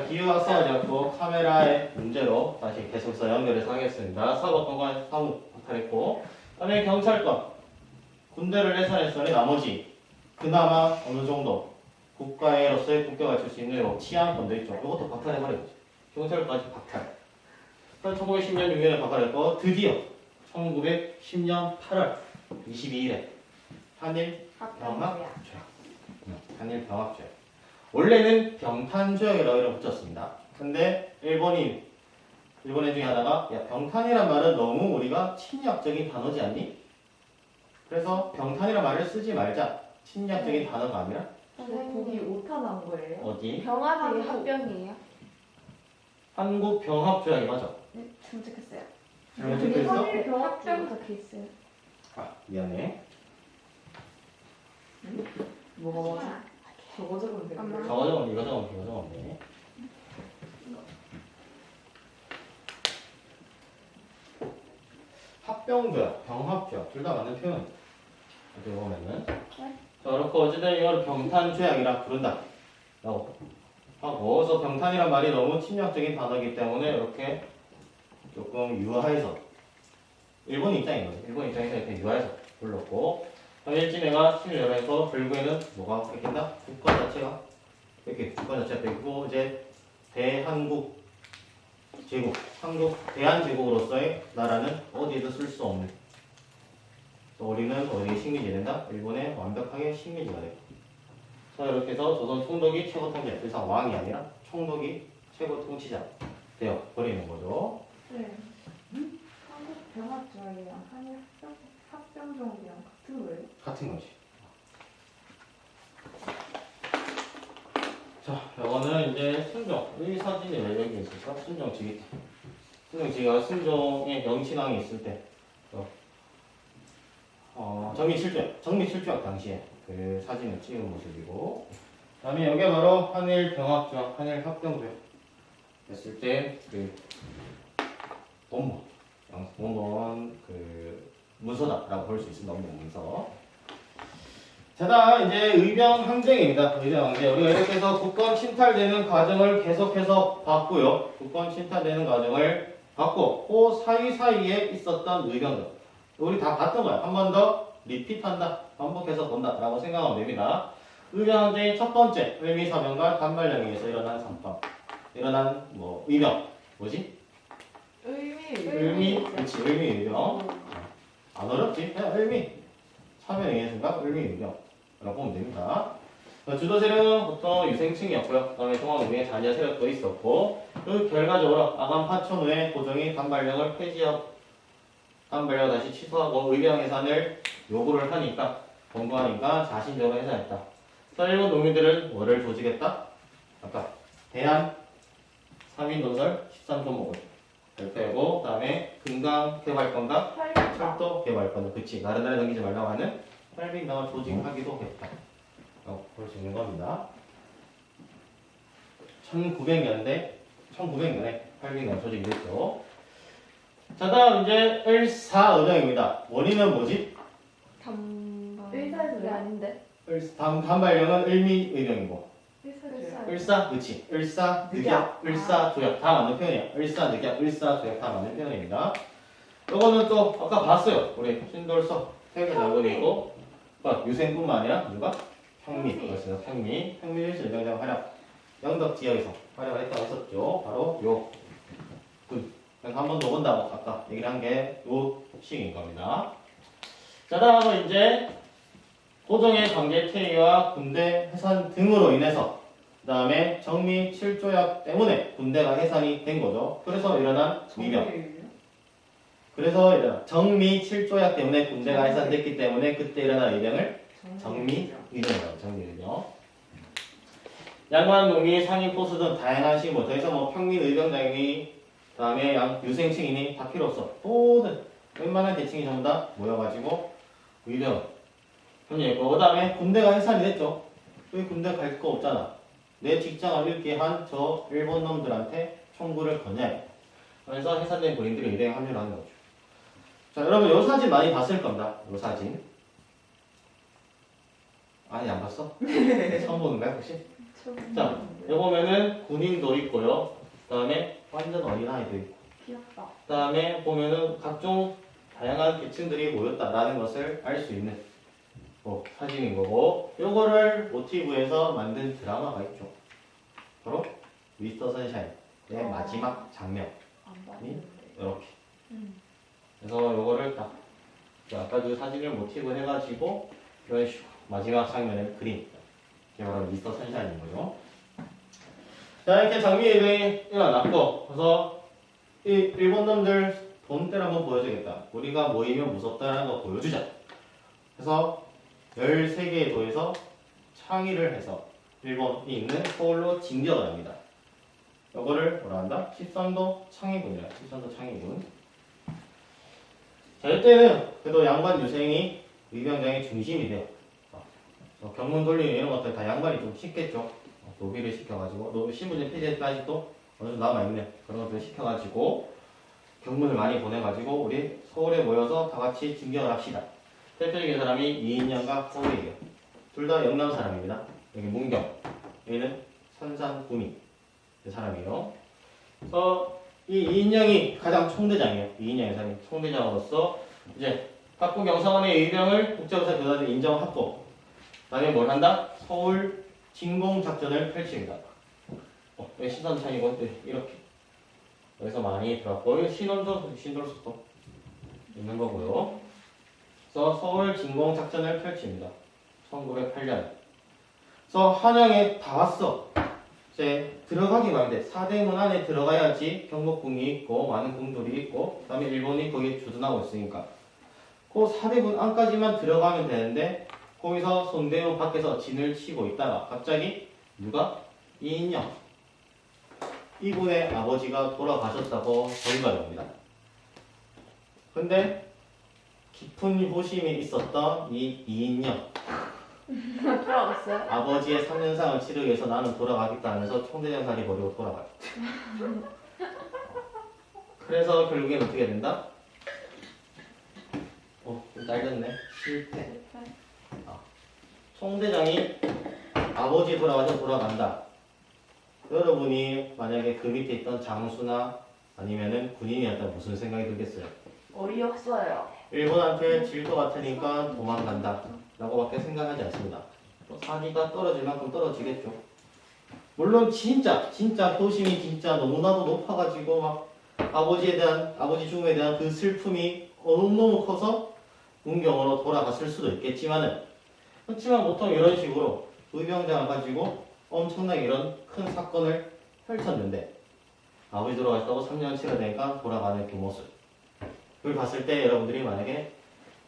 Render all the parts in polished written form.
기후가 쓰여졌고 카메라의 문제로 다시 계속해서 연결해서 하겠습니다. 사법 공간 사무 박탈했고 그다음에 경찰권 군대를 해산했으니 나머지 그나마 어느 정도 국가에로서의 국격을 줄 수 있는 요 치안권도 있죠. 이것도 박탈해버려야죠. 경찰까지 박탈. 1910년 6월에 박탈했고 드디어 1910년 8월 22일에 한일 병합조약. 한일 병합조약. 원래는 병탄조약이라고 이름 붙였습니다. 근데 일본인 중에 하나가 야 병탄이란 말은 너무 우리가 침략적인 단어지 않니? 그래서 병탄이란 말을 쓰지 말자. 침략적인 단어가 아니라 거기 오타 난 거예요? 어디? 병합이 합병이에요? 한국 병합조약이 맞아. 네, 검색했어요. 잘못 그게 적혀있어? 한일 병합 합병 적혀 있어요. 아 미안해. 뭐가 맞아? 저거 적으면 되는 거예요? 저거 적으면 이거 적으면 이거 적으면 돼. 합병조약, 병합조약 둘 다 맞는 표현. 어떻게 보면은 자 그렇고 어쨌든 이걸 병탄조약이라 부른다 라고 하고 그래서 병탄이란 말이 너무 침략적인 단어이기 때문에 이렇게 조금 유화해서 일본 입장인 거죠. 일본 입장에서 이렇게 유화해서 불렀고 일진회가 심의를 결국에는 뭐가 바뀐다? 국가 자체가 이렇게 국가 자체가 바뀌고 이제 대한국 제국, 대한제국으로서의 나라는 어디에도 쓸 수 없는 또 우리는 어디에 식민지 된다? 일본에 완벽하게 식민지가 되고 자 이렇게 해서 조선 총독이 최고 통치자, 더 이상 왕이 아니라 총독이 최고 통치자 되어 버리는 거죠. 네. 한국 병합조약이랑 한일 합병조약이랑 같은 거예요? 같은 거지. 자, 이거는 이제 순종. 이 사진이 왜 여기 있을까? 순종지기. 순종지기가 순종의 영신왕이 있을 때, 정미 7조약 당시에 그 사진을 찍은 모습이고, 그다음에 여기 바로 한일 병합조약, 한일 합병조약 했을 때 그 원본 그 문서다라고 볼 수 있습니다. 원본 문서. 자, 다음 이제 의병 항쟁입니다. 의병 항쟁. 우리가 이렇게 해서 국권 침탈되는 과정을 계속해서 봤고요. 국권 침탈되는 과정을 봤고, 그 사이사이에 있었던 의병들. 우리 다 봤던 거야. 한 번 더 리핏한다. 반복해서 본다라고 생각하면 됩니다. 의병 항쟁의 첫 번째, 을미사병과 단발령에 의해서 일어난 상황. 일어난 의병. 뭐지? 그렇지. 을미 의병. 안 어렵지? 그냥 을미. 사면에 의해서인가? 을미 의병. 라고 보면 됩니다. 주도 세력은 보통 유생층이었고요. 그 다음에 동학의회 잔여 세력도 있었고, 그 결과적으로 아간 파천 후에 고종이 단발령을 폐지하고, 단발령을 다시 취소하고 의병 해산을 요구를 하니까, 권고하니까 자신적으로 해산했다. 그래서 일본 농민들은 뭐를 조직했다? 아까 대한 3인 논설 13조목을 발표하고, 그 다음에 금강 개발권과 철도 개발권을 그치 다른 나라에 넘기지 말라고 하는 활빙당을 조직하기도 했다. 볼 수 있는 겁니다. 1900년에 활빙당 조직이 됐죠. 자, 다음 이제 을사의병입니다. 원인은 뭐지? 일사의병. 아닌데. 단발령은 을미의병이고 일사조약. 을사, 그치. 을사, 늑약, 을사, 조약 다 맞는 표현이야. 을사, 늑약, 을사, 조약 다 맞는 표현입니다. 이거는 또 아까 봤어요. 우리 신돌서 태극 날고도 있고 유생뿐만 아니라 누가? 평미. 그렇습니다. 평미. 평미일시 일병장 활약. 영덕 지역에서 활약을 했다고 했었죠. 바로 요 군. 그래서 한 번 더 본다고 아까 얘기를 한 게 요 시기인 겁니다. 자, 다음은 이제 고종의 강제 퇴위와 군대 해산 등으로 인해서 그 다음에 정미 7조약 때문에 군대가 해산이 된 거죠. 그래서 일어난 위병. 그래서 정미 7조약 때문에 군대가 해산됐기 때문에 그때 일어난 의병을 정미 의병이라고 정미 의병. 양반 농민 상인 포수 등 다양한 식물 더 이상 평민 의병장이 그다음에 유생층이니 다 필요 없어. 모든 웬만한 계층이 전부 다 모여가지고 의병 협력했고 그다음에 군대가 해산이 됐죠. 왜 군대 갈 거 없잖아. 내 직장을 잃게 한 저 일본 놈들한테 총구를 건네야 돼. 그래서 해산된 군인들이 의병에 합류를 하는 거죠. 자, 여러분 요 사진 많이 봤을 겁니다. 요 사진. 아니 안 봤어? 처음 보는 거야 혹시? 자, 여기 보면은 군인도 있고요. 그 다음에 완전 어린아이도 있고. 귀엽다. 그 다음에 보면은 각종 다양한 계층들이 모였다라는 것을 알 수 있는 사진인 거고, 요거를 모티브해서 만든 드라마가 있죠. 바로 미스터 선샤인의 마지막 장면. 안 봤는데. 이렇게. 그래서 요거를 딱 아까 그 사진을 모티브 해가지고 이런 식으로 마지막 장면을 그린 게 바로 미스터 선샤인인 거죠. 자, 이렇게 장미 이동이 일어났고, 그래서 이 일본 놈들 본때를 한번 보여주겠다. 우리가 모이면 무섭다라는 거 보여주자. 그래서 13개의 도에서 창의를 해서 일본이 있는 서울로 진격을 합니다. 이거를 뭐라 한다? 13도 창의군이라. 13도 창의군. 자, 이때는 그래도 양반 유생이 의병장의 중심이 돼요. 경문 돌리는 이런 것들 다 양반이 좀 시켰죠. 노비를 시켜가지고, 신분제 폐지까지 또 어느 정도 남아있네. 그런 것들 시켜가지고 경문을 많이 보내가지고 우리 서울에 모여서 다 같이 진격을 합시다. 대표적인 사람이 이인영과 허우예요. 둘 다 영남 사람입니다. 여기 문경, 여기는 선산구미 사람이에요. 그래서 이 이인영이 가장 총대장이에요. 이인영의 사람이 총대장으로서 이제 각국 영사관의 의병을 국제부사 교단에 인정하고, 그다음에 뭘 한다? 서울 진공 작전을 펼칩니다. 여기 시선창이고 이렇게 여기서 많이 들어갔고, 여기 신돌수도 있는 거고요. 그래서 서울 진공 작전을 펼칩니다. 1908년. 그래서 한양에 다 왔어. 이제 들어가기만 돼. 사대문 안에 들어가야지 경복궁이 있고 많은 궁들이 있고, 그다음에 일본이 거기에 주둔하고 있으니까 그 사대문 안까지만 들어가면 되는데, 거기서 손대문 밖에서 진을 치고 있다가 갑자기 누가? 이인영, 이분의 아버지가 돌아가셨다고 전가를 합니다. 근데 깊은 호심이 있었던 이 이인영, 돌아갔어요? 아버지의 3년상을 치르기 위해서 나는 돌아가겠다 하면서 총대장 자리 버리고 돌아가요. 그래서 결국엔 어떻게 된다? 딸렸네. 실패. 총대장이 아버지 돌아가서 돌아간다. 여러분이 만약에 그 밑에 있던 장수나 아니면은 군인이었다면 무슨 생각이 들겠어요? 어이없어요. 일본한테 질 것 같으니까 도망간다 라고밖에 생각하지 않습니다. 또 사기가 떨어질 만큼 떨어지겠죠. 물론 진짜 효심이 진짜 너무나도 높아가지고 막 아버지 죽음에 대한 그 슬픔이 너무너무 커서 문경으로 돌아갔을 수도 있겠지만은, 그렇지만 보통 이런 식으로 의병장을 가지고 엄청나게 이런 큰 사건을 펼쳤는데, 아버지 돌아가셨다고 3년치가 되니까 돌아가는 그 모습, 그걸 봤을 때 여러분들이 만약에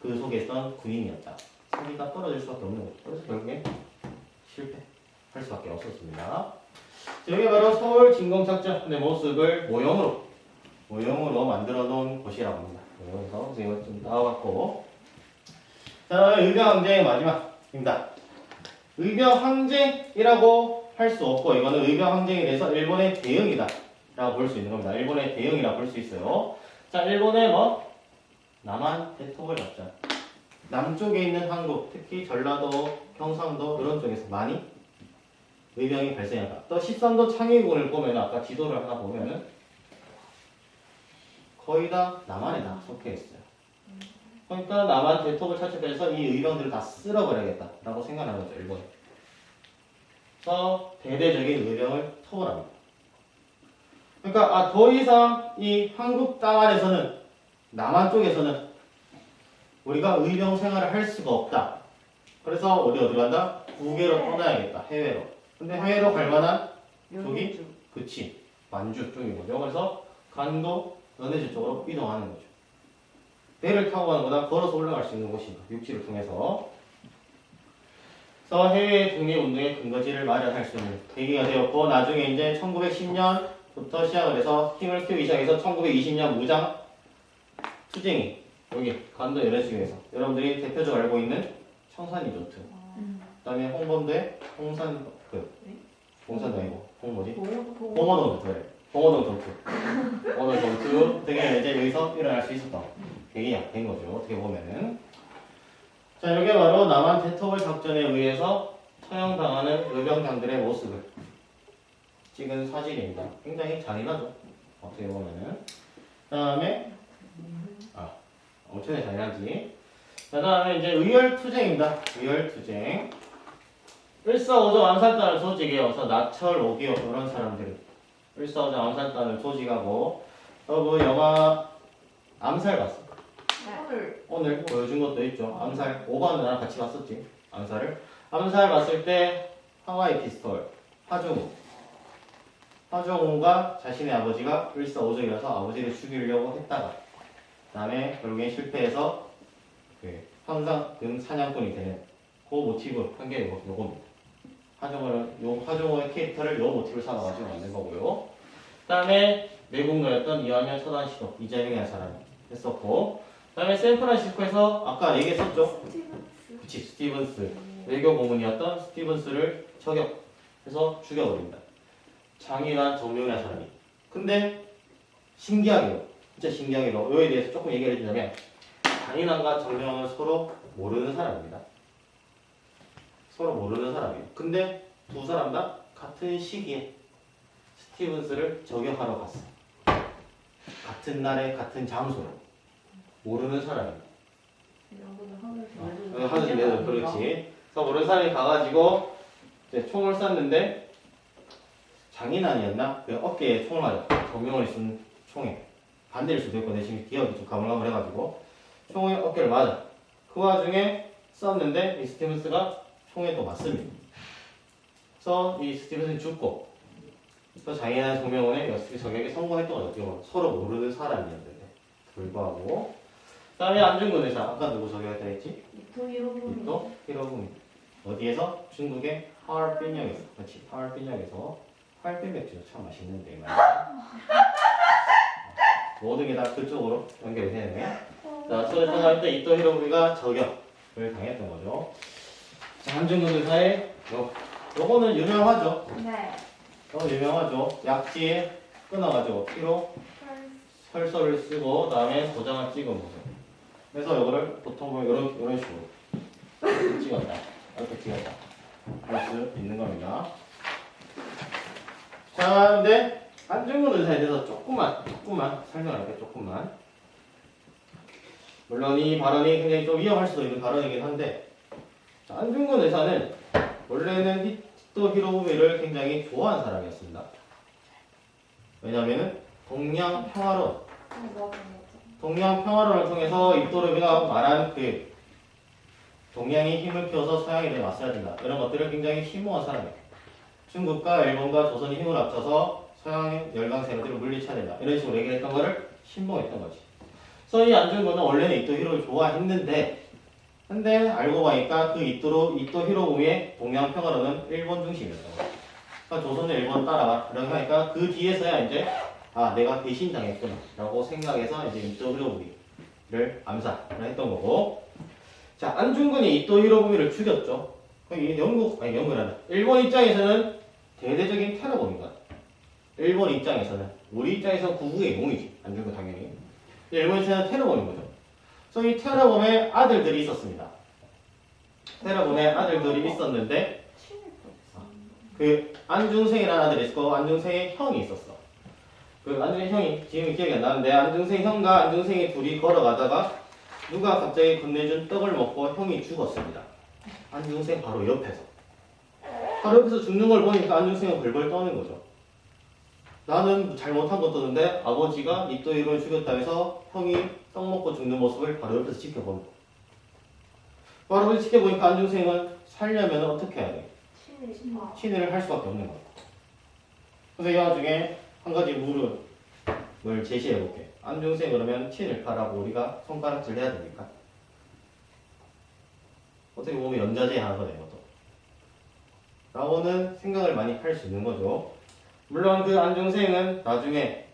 그 속에 있던 군인이었다, 사기가 떨어질 수밖에 없는 거죠. 그래서 결국에 실패할 수밖에 없었습니다. 여기 바로 서울 진공작전의 모습을 모형으로 만들어 놓은 곳이라고 합니다. 그래서 선생님은 좀 나와봤고, 자, 의병항쟁의 마지막입니다. 의병항쟁이라고 할 수 없고, 이거는 의병항쟁에 대해서 일본의 대응이다 라고 볼 수 있는 겁니다. 일본의 대응이라고 볼 수 있어요. 자, 일본의 남한 대토벌 작전. 남쪽에 있는 한국, 특히 전라도, 경상도 이런 쪽에서 많이 의병이 발생한다. 또 13도 창의군을 보면, 아까 지도를 하나 보면은 거의 다 남한에 다 속해 있어요. 그러니까 남한 대토벌 차축해서 이 의병들을 다 쓸어버려야겠다 라고 생각한 거죠, 일본이. 그래서 대대적인 의병을 토벌합니다. 그러니까 더 이상 이 한국 땅 안에서는, 남한 쪽에서는 우리가 의병 생활을 할 수가 없다. 그래서 우리 어디 간다? 국외로 떠나야겠다, 해외로. 근데 해외로 갈 만한 쪽이, 그치, 만주 쪽인 거죠. 그래서 간도, 연해주 쪽으로 이동하는 거죠. 배를 타고 가는 것보다 걸어서 올라갈 수 있는 곳이다, 육지를 통해서. 그래서 해외 독립운동의 근거지를 마련할 수 있는 계기가 되었고, 나중에 이제 1910년부터 시작을 해서 힘을 키우기 시작해서 1920년 무장 투쟁이 여기 간도 연해주에서 여러분들이 대표적으로 알고 있는 청산이조트, 그 다음에 홍범도의 봉산도 아니고 봉어동 전투 등에 이제 여기서 일어날 수 있었던 계기가 된 거죠, 어떻게 보면은. 자, 이게 바로 남한 대토벌 작전에 의해서 처형당하는 의병장들의 모습을 찍은 사진입니다. 굉장히 잔인하죠. 어떻게 보면은. 그 다음에 엄청나게 잔인하지. 그 다음에 이제 의열투쟁입니다. 의열투쟁. 일사오정 암살단을 조직해서 나철 오기요 이런 사람들이 일사오정 암살단을 조직하고 그 영화 암살 봤어. 오늘 보여준 것도 있죠. 암살 5번은 나랑 같이 봤었지. 암살을. 암살 봤을 때 하와이 피스톨 하정우가 자신의 아버지가 일사오정이라서 아버지를 죽이려고 했다가 그 다음에 결국엔 실패해서 그 현상금 사냥꾼이 되는 그 모티브 한 게 요겁니다. 하정우의 캐릭터를 요 모티브를 삼아가지고 만든 거고요. 그 다음에 내국노였던 이완현 처단시도 이재명이라는 사람이 했었고 그 다음에 샌프란시스코에서 아까 얘기했었죠. 그치 스티븐스 외교 고문이었던 스티븐스를 저격해서 죽여버립니다. 장인한 정명이라는 사람이. 근데 신기하게도 진짜 신기하게도 이거에 대해서 조금 얘기를 해주자면 장인한과 정명은 서로 모르는 사람입니다. 서로 모르는 사람이에요. 근데 두 사람 다 같은 시기에 스티븐스를 저격하러 갔어. 같은 날에 같은 장소로. 모르는 사람입니다. 하늘이 내려 그렇지. 그래서 모르는 사람이 가가지고 이제 총을 쐈는데 장인아니었나? 그 어깨에 총을 맞아. 정명을 쏜 총에 반대일 수도 있고 내 지금 기억이 좀 가물가물해가지고 총에 어깨를 맞아. 그 와중에 쐈는데 이 스티븐스가 총에 또 맞습니다. 그래서 이 스티븐스는 죽고 또 장인한 정명원의 여스피 저격에 성공했던 거죠. 어떻게 보면 서로 모르는 사람이었는데 불구하고 그 다음에 안중근 의사 아까 누구 저격했다 했지? 이토 히로부미 어디에서? 중국의 하얼빈역에서 그렇지 하얼빈역에서 하얼빈 맥주 참 맛있는데 모든 게 다 그쪽으로 연결이 되네. 자, 소대탄 때 이토 히로부미가 저격을 당했던 거죠. 자, 안중근 의사의 요거는 유명하죠. 네. 유명하죠. 약지에 끊어가지고 피로 혈서를 쓰고 다음에 도장을 찍은 모습. 그래서 이거를 보통 보면 이런 식으로 찍었다. 이렇게 찍었다. 할 수 있는 겁니다. 자, 근데 안중근 의사에 대해서 조금만 설명을 할게요. 조금만. 물론 이 발언이 굉장히 좀 위험할 수도 있는 발언이긴 한데 자, 안중근 의사는 원래는 히토 히로부미를 굉장히 좋아하는 사람이었습니다. 왜냐하면 동양 평화론을 통해서 이토르비가 말한 그 동양이 힘을 키워서 서양에 맞서야 된다. 이런 것들을 굉장히 심오한 사람이에요. 중국과 일본과 조선이 힘을 합쳐서 서양의 열강 세력들을 물리쳐야 된다. 이런 식으로 얘기를 했던 거를 신봉했던 거지. 그래서 이 안중근은 원래는 이토 히로를 좋아했는데 근데 알고 보니까 그 이토 히로부미의 동양 평화론은 일본 중심이었던 거야. 그러니까 조선을 일본 따라가. 그러고 하니까 그 뒤에서야 이제 내가 배신당했구나 라고 생각해서 이제 이토 히로부미를 암살을 했던 거고. 자, 안중근이 이토 히로부미를 죽였죠. 이게 일본 입장에서는 대대적인 테러범인 거야. 일본 입장에서는. 우리 입장에서는 구국의 용이지. 안중근 당연히. 일본 입장에서는 테러범인 거죠. 그래서 이 테러범의 아들들이 있었습니다. 테러범의 아들들이 있었는데 그 안중생이라는 아들이 있었고 안중생의 형이 있었어. 그 안중생 형이 지금 기억이 안 나는데 안중생 형과 안중생이 둘이 걸어가다가 누가 갑자기 건네준 떡을 먹고 형이 죽었습니다. 안중생 바로 옆에서. 바로 옆에서 죽는 걸 보니까 안중생은 벌벌 떠는 거죠. 나는 잘못한 것도 없는데 아버지가 이토 히로를 죽였다 해서 형이 떡 먹고 죽는 모습을 바로 옆에서 지켜보는 거예요. 바로 옆에서 지켜보니까 안중생은 살려면 어떻게 해야 돼? 친일을 할 수밖에 없는 거예요. 그래서 이 와중에 한 가지 물음을 제시해 볼게. 안중생 그러면 친일파라고 우리가 손가락질 해야 됩니까? 어떻게 보면 연좌제 하는 거네요. 또. 라고는 생각을 많이 할 수 있는 거죠. 물론 그 안중생은 나중에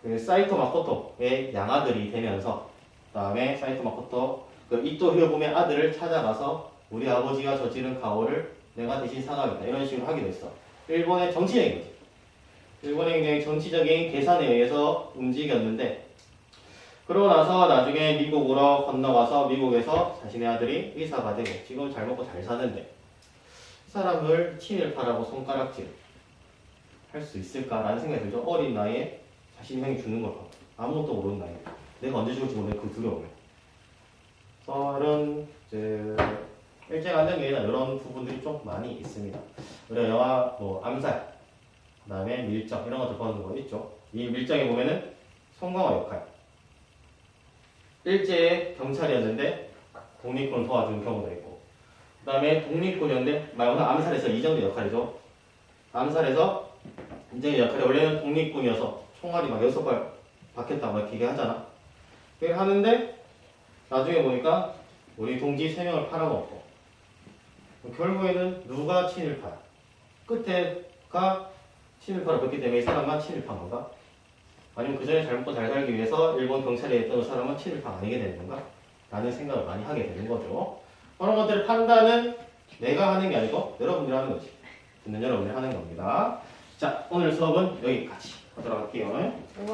그 사이토 마코토의 양아들이 되면서 그 다음에 사이토 마코토 그 이토 히로부미의 아들을 찾아가서 우리 아버지가 저지른 가오를 내가 대신 사과하겠다 이런 식으로 하기도 했어. 일본의 정치적인 거지. 일본의 굉장히 정치적인 계산에 의해서 움직였는데 그러고 나서 나중에 미국으로 건너가서 미국에서 자신의 아들이 의사가 되고 지금 잘 먹고 잘 사는데 사람을 친일파라고 손가락질 할 수 있을까라는 생각이 들죠. 어린 나이에 자신이 형이 죽는 걸 봐. 아무것도 모르는 나이에. 내가 언제 죽을지 모르는 그 두려움을. 이런 이제 일제강점기에는 이런 부분들이 좀 많이 있습니다. 우리가 영화 뭐 암살, 그다음에 밀정 이런 것들 보는 거 있죠. 이 밀정에 보면은 송강호 역할. 일제의 경찰이었는데 독립군을 도와주는 경우도 있고, 그다음에 독립군이었는데 오늘 암살에서 이정재 역할이죠. 암살에서 이정재 역할이 원래는 독립군이어서 총알이 막 6발 박혔다 막 이렇게 하잖아. 그렇게 하는데 나중에 보니까 우리 동지 3명을 팔아먹고 결국에는 누가 친일파야? 끝에가 친일파를 벗기 때문에 이 사람만 친일파인 건가? 아니면 그 전에 잘 먹고 잘 살기 위해서 일본 경찰에 있던 그 사람은 친일파가 아니게 되는 건가? 라는 생각을 많이 하게 되는 거죠. 그런 것들을 판단은 내가 하는 게 아니고 여러분들이 하는 거지. 듣는 여러분들이 하는 겁니다. 자, 오늘 수업은 여기까지 하도록 할게요. 우와.